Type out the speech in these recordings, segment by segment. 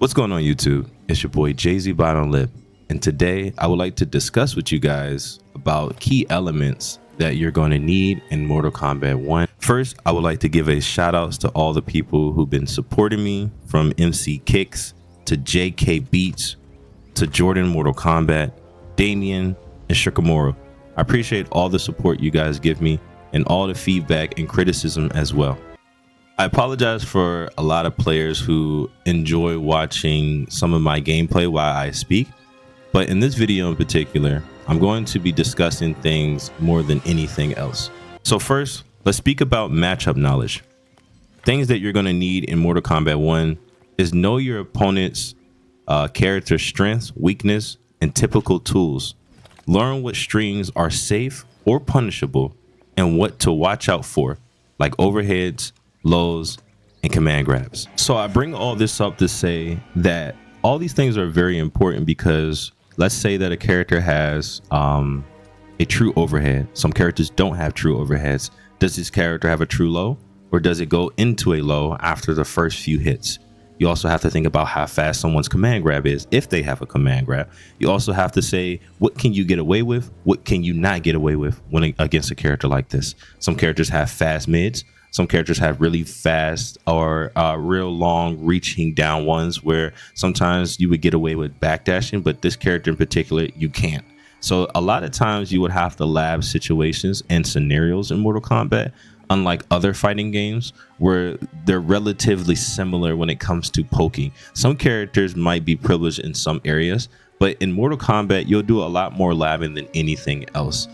What's going on YouTube? It's your boy Jay-Z Bottom Lip, and today I would like to discuss with you guys about key elements that you're going to need in Mortal Kombat 1. First, I would like to give a shout outs to all the people who've been supporting me, from MC Kicks to JK Beats to Jordan Mortal Kombat, Damien, and Shikamaru. I appreciate all the support you guys give me and all the feedback and criticism as well. I apologize for a lot of players who enjoy watching some of my gameplay while I speak, but in this video in particular, I'm going to be discussing things more than anything else. So first, let's speak about matchup knowledge. Things that you're going to need in Mortal Kombat 1 is know your opponent's character strengths, weakness, and typical tools. Learn what strings are safe or punishable and what to watch out for, like overheads, lows, and command grabs. So I bring all this up to say that all these things are very important because let's say that a character has a true overhead. Some characters don't have true overheads. Does this character have a true low, or does it go into a low after the first few hits? You also have to think about how fast someone's command grab is if they have a command grab. You also have to say, what can you get away with? What can you not get away with when against a character like this? Some characters have fast mids. Some characters have really fast or real long reaching down ones where sometimes you would get away with backdashing, but this character in particular, you can't. So a lot of times you would have to lab situations and scenarios in Mortal Kombat, unlike other fighting games where they're relatively similar when it comes to poking. Some characters might be privileged in some areas, but in Mortal Kombat, you'll do a lot more labbing than anything else.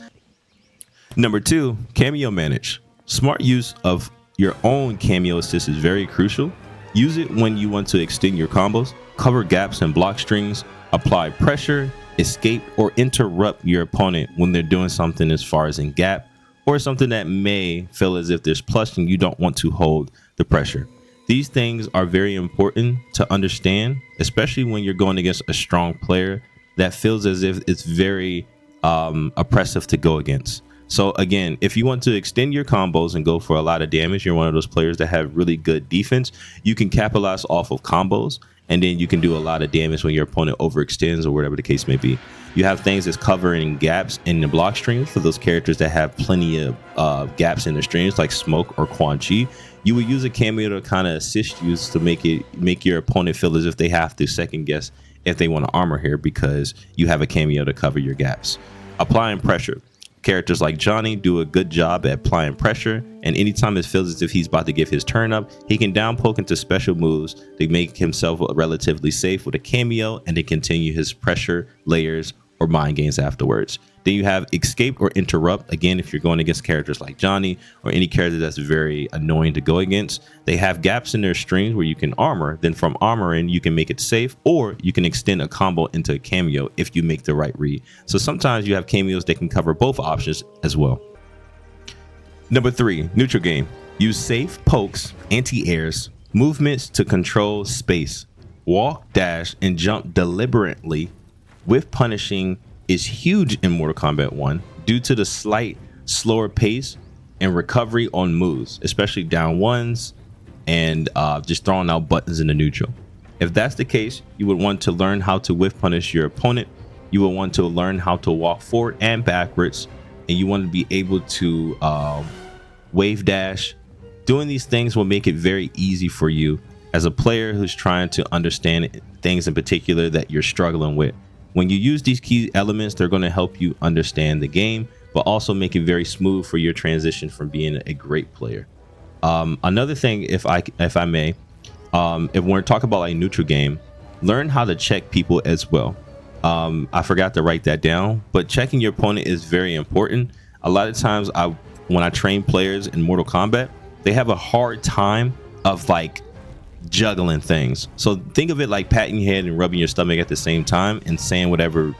Number 2, Cameo Manage. Smart use of your own Kameo Assist is very crucial. Use it when you want to extend your combos, cover gaps and block strings, apply pressure, escape, or interrupt your opponent when they're doing something as far as in gap, or something that may feel as if there's plus and you don't want to hold the pressure. These things are very important to understand, especially when you're going against a strong player that feels as if it's very oppressive to go against. So again, if you want to extend your combos and go for a lot of damage, you're one of those players that have really good defense, you can capitalize off of combos, and then you can do a lot of damage when your opponent overextends or whatever the case may be. You have things that's covering gaps in the block strings for those characters that have plenty of gaps in their strings, like Smoke or Quan Chi. You would use a cameo to kind of assist you to make your opponent feel as if they have to second guess if they want to armor here because you have a cameo to cover your gaps. Applying pressure. Characters like Johnny do a good job at applying pressure, and anytime it feels as if he's about to give his turn up, he can down poke into special moves to make himself relatively safe with a cameo and then continue his pressure layers or mind games afterwards. Then you have escape or interrupt. Again, if you're going against characters like Johnny or any character that's very annoying to go against, they have gaps in their strings where you can armor. Then from armoring, you can make it safe, or you can extend a combo into a cameo if you make the right read. So sometimes you have cameos that can cover both options as well. Number 3, neutral game. Use safe pokes, anti-airs, movements to control space. Walk, dash, and jump deliberately with punishing is huge in Mortal Kombat 1 due to the slight slower pace and recovery on moves, especially down ones and just throwing out buttons in the neutral. If that's the case, you would want to learn how to whiff punish your opponent. You will want to learn how to walk forward and backwards, and you want to be able to wave dash. Doing these things will make it very easy for you as a player who's trying to understand things in particular that you're struggling with. When you use these key elements, they're going to help you understand the game, but also make it very smooth for your transition from being a great player. Another thing, if I may, if we're talking about like neutral game, learn how to check people as well. I forgot to write that down, but checking your opponent is very important. A lot of times when I train players in Mortal Kombat, they have a hard time of like juggling things. So think of it like patting your head and rubbing your stomach at the same time and saying whatever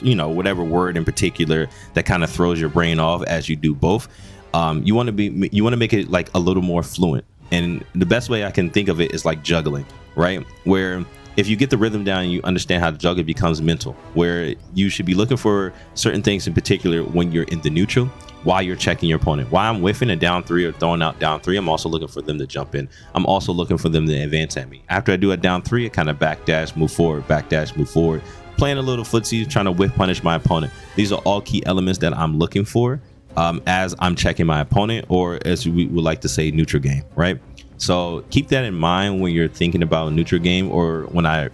word in particular that kind of throws your brain off as you do both. You want to make it like a little more fluent, and the best way I can think of it is like juggling, right? Where if you get the rhythm down and you understand how to juggle, it becomes mental, where you should be looking for certain things in particular when you're in the neutral. while you're checking your opponent. While I'm whiffing a down 3 or throwing out down 3, I'm also looking for them to jump in. I'm also looking for them to advance at me. After I do a down 3, I kind of backdash, move forward, backdash, move forward, playing a little footsie, trying to whiff punish my opponent. These are all key elements that I'm looking for as I'm checking my opponent, or as we would like to say, neutral game, right? So keep that in mind when you're thinking about neutral game, or when I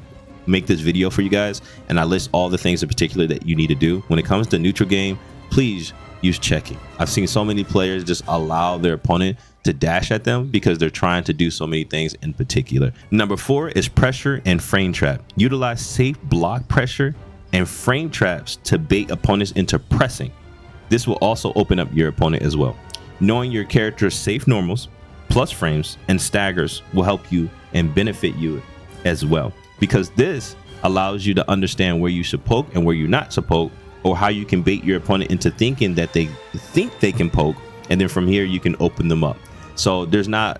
make this video for you guys and I list all the things in particular that you need to do. When it comes to neutral game, please use checking. I've seen so many players just allow their opponent to dash at them because they're trying to do so many things in particular. Number 4 is pressure and frame trap. Utilize safe block pressure and frame traps to bait opponents into pressing. This will also open up your opponent as well. Knowing your character's safe normals, plus frames, and staggers will help you and benefit you as well, because this allows you to understand where you should poke and where you're not to poke, or how you can bait your opponent into thinking that they think they can poke, and then from here you can open them up. So there's not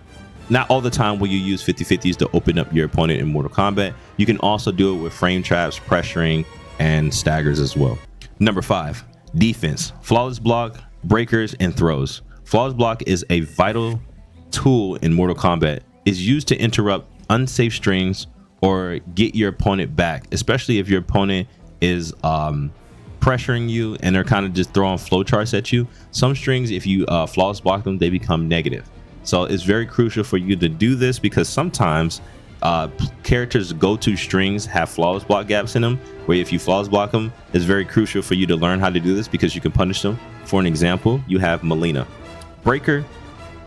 all the time will you use 50-50s to open up your opponent in Mortal Kombat. You can also do it with frame traps, pressuring, and staggers as well. Number 5, defense. Flawless block, breakers, and throws. Flawless block is a vital tool in Mortal Kombat. It's used to interrupt unsafe strings or get your opponent back, especially if your opponent is pressuring you and they're kind of just throwing flowcharts at you. Some strings, if you flawless block them, they become negative. So it's very crucial for you to do this, because sometimes characters' go-to strings have flawless block gaps in them, where if you flawless block them, it's very crucial for you to learn how to do this because you can punish them. For an example, you have Melina. Breaker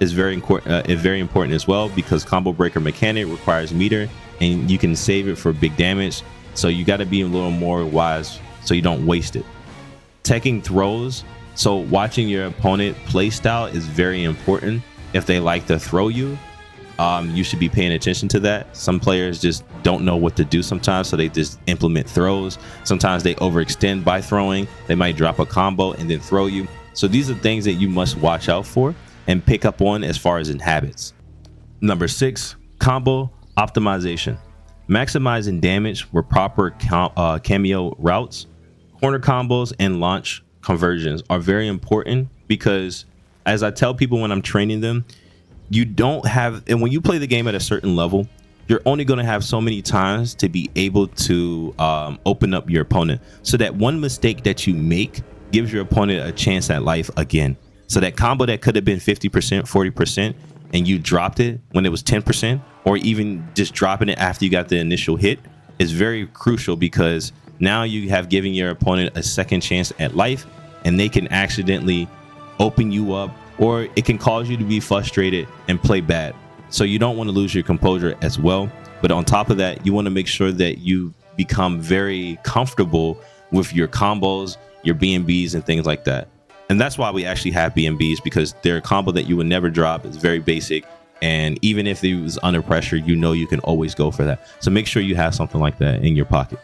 is very important as well, because combo breaker mechanic requires meter and you can save it for big damage. So you got to be a little more wise so you don't waste it. Teching throws. So watching your opponent play style is very important. If they like to throw you, you should be paying attention to that. Some players just don't know what to do sometimes, so they just implement throws. Sometimes they overextend by throwing. They might drop a combo and then throw you. So these are things that you must watch out for and pick up on as far as in habits. Number 6, combo optimization. Maximizing damage with proper cameo routes, corner combos, and launch conversions are very important, because as I tell people when I'm training them, you don't have, and when you play the game at a certain level, you're only going to have so many times to be able to open up your opponent. So that one mistake that you make gives your opponent a chance at life again. So that combo that could have been 50%, 40%, and you dropped it when it was 10%, or even just dropping it after you got the initial hit, is very crucial, because now you have given your opponent a second chance at life, and they can accidentally open you up, or it can cause you to be frustrated and play bad. So you don't want to lose your composure as well. But on top of that, you want to make sure that you become very comfortable with your combos, your BNBs, and things like that. And that's why we actually have BNBs, because they're a combo that you would never drop. It's very basic, and even if it was under pressure, you know you can always go for that. So make sure you have something like that in your pocket.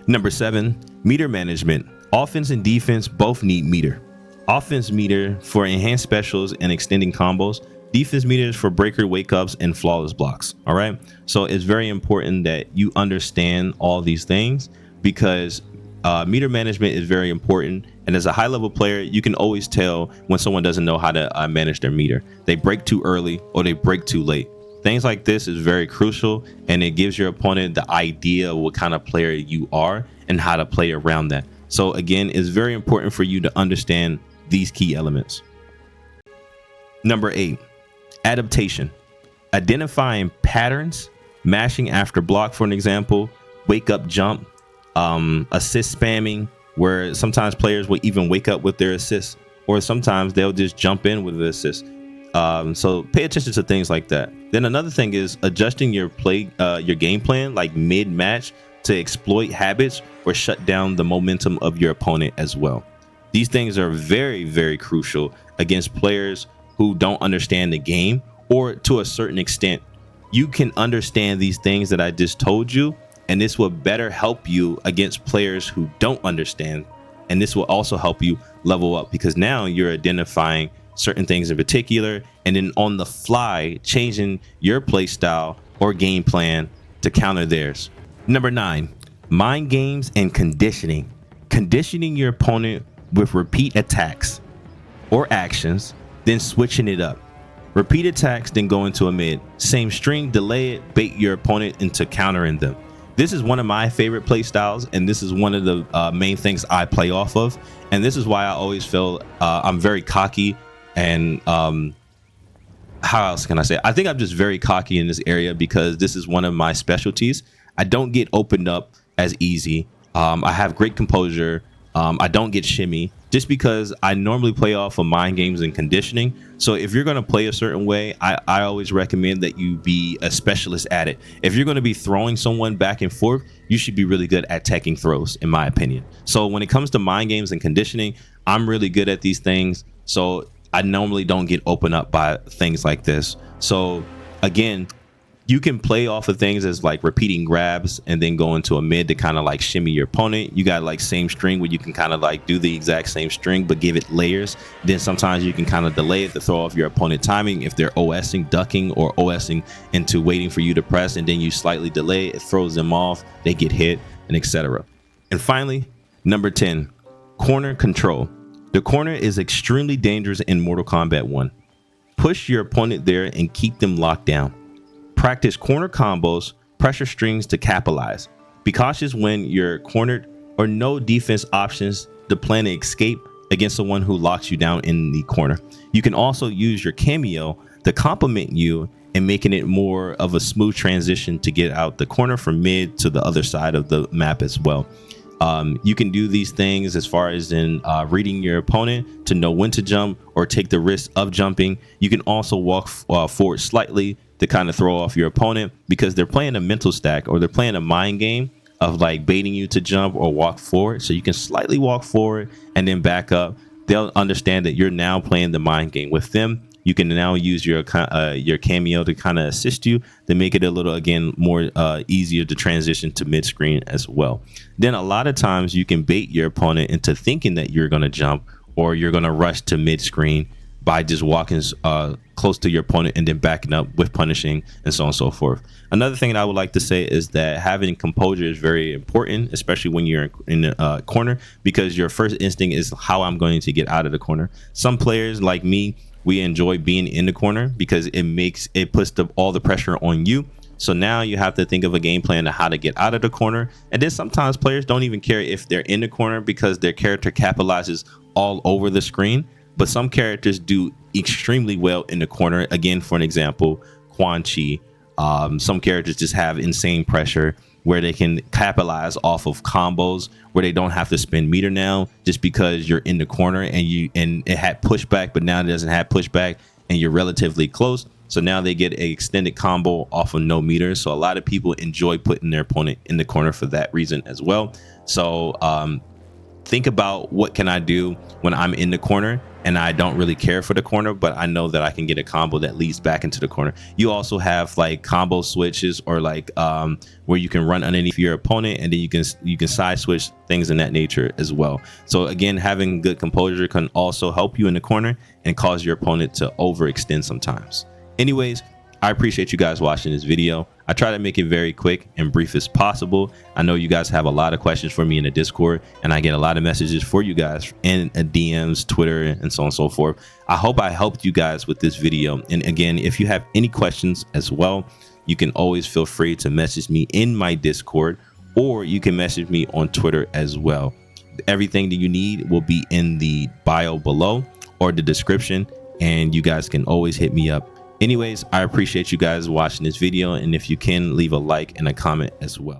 Number 7, meter management. Offense and defense both need meter. Offense meter for enhanced specials and extending combos. Defense meters for breaker wake ups and flawless blocks. All right, so it's very important that you understand all these things, because meter management is very important. And as a high level player, you can always tell when someone doesn't know how to manage their meter. They break too early or they break too late. Things like this is very crucial, and it gives your opponent the idea of what kind of player you are and how to play around that. So again, it's very important for you to understand these key elements. Number 8, adaptation. Identifying patterns, mashing after block, for an example, wake up jump, assist spamming, where sometimes players will even wake up with their assist, or sometimes they'll just jump in with the assist. So pay attention to things like that. Then another thing is adjusting your game plan, like mid-match, to exploit habits or shut down the momentum of your opponent as well. These things are very, very crucial against players who don't understand the game, or to a certain extent, you can understand these things that I just told you, and this will better help you against players who don't understand. And this will also help you level up, because now you're identifying certain things in particular, and then on the fly changing your play style or game plan to counter theirs. Number 9, mind games and conditioning. Conditioning your opponent with repeat attacks or actions, then switching it up. Repeat attacks, then go into a mid. Same string, delay it, bait your opponent into countering them. This is one of my favorite play styles, and this is one of the main things I play off of. And this is why I always feel I'm very cocky. And how else can I say it? I think I'm just very cocky in this area because this is one of my specialties. I don't get opened up as easy. I have great composure. I don't get shimmy just because I normally play off of mind games and conditioning. So if you're going to play a certain way, I always recommend that you be a specialist at it. If you're going to be throwing someone back and forth, you should be really good at teching throws, in my opinion. So when it comes to mind games and conditioning, I'm really good at these things. So I normally don't get opened up by things like this. So again, you can play off of things as like repeating grabs and then go into a mid to kind of like shimmy your opponent. You got like same string where you can kind of like do the exact same string but give it layers. Then sometimes you can kind of delay it to throw off your opponent timing if they're OSing, ducking, or OSing into waiting for you to press, and then you slightly delay it throws them off, they get hit, and etc. And finally, number 10, corner control. The corner is extremely dangerous in Mortal Kombat 1. Push your opponent there and keep them locked down. Practice corner combos, pressure strings to capitalize. Be cautious when you're cornered or no defense options to plan to escape against someone who locks you down in the corner. You can also use your cameo to complement you and making it more of a smooth transition to get out the corner from mid to the other side of the map as well. You can do these things as far as in reading your opponent to know when to jump or take the risk of jumping. You can also walk forward slightly to kind of throw off your opponent because they're playing a mental stack or they're playing a mind game of like baiting you to jump or walk forward. So you can slightly walk forward and then back up. They'll understand that you're now playing the mind game with them. You can now use your cameo to kind of assist you to make it a little, again, more easier to transition to mid screen as well. Then a lot of times you can bait your opponent into thinking that you're going to jump or you're going to rush to mid screen by just walking close to your opponent and then backing up with punishing and so on and so forth. Another thing that I would like to say is that having composure is very important, especially when you're in a corner, because your first instinct is how I'm going to get out of the corner. Some players like me, we enjoy being in the corner because it puts all the pressure on you. So now you have to think of a game plan of how to get out of the corner. And then sometimes players don't even care if they're in the corner because their character capitalizes all over the screen. But some characters do extremely well in the corner. Again, for an example, Quan Chi. Some characters just have insane pressure where they can capitalize off of combos where they don't have to spend meter now just because you're in the corner and it had pushback, but now it doesn't have pushback and you're relatively close. So now they get an extended combo off of no meter. So a lot of people enjoy putting their opponent in the corner for that reason as well. So think about what can I do when I'm in the corner and I don't really care for the corner, but I know that I can get a combo that leads back into the corner. You also have like combo switches or like where you can run underneath your opponent and then you can side switch, things in that nature as well. So again, having good composure can also help you in the corner and cause your opponent to overextend sometimes. Anyways, I appreciate you guys watching this video. I try to make it very quick and brief as possible. I know you guys have a lot of questions for me in the Discord, and I get a lot of messages for you guys in DMs, Twitter, and so on and so forth. I hope I helped you guys with this video. And again, if you have any questions as well, you can always feel free to message me in my Discord, or you can message me on Twitter as well. Everything that you need will be in the bio below or the description, and you guys can always hit me up. Anyways, I appreciate you guys watching this video, and if you can, leave a like and a comment as well.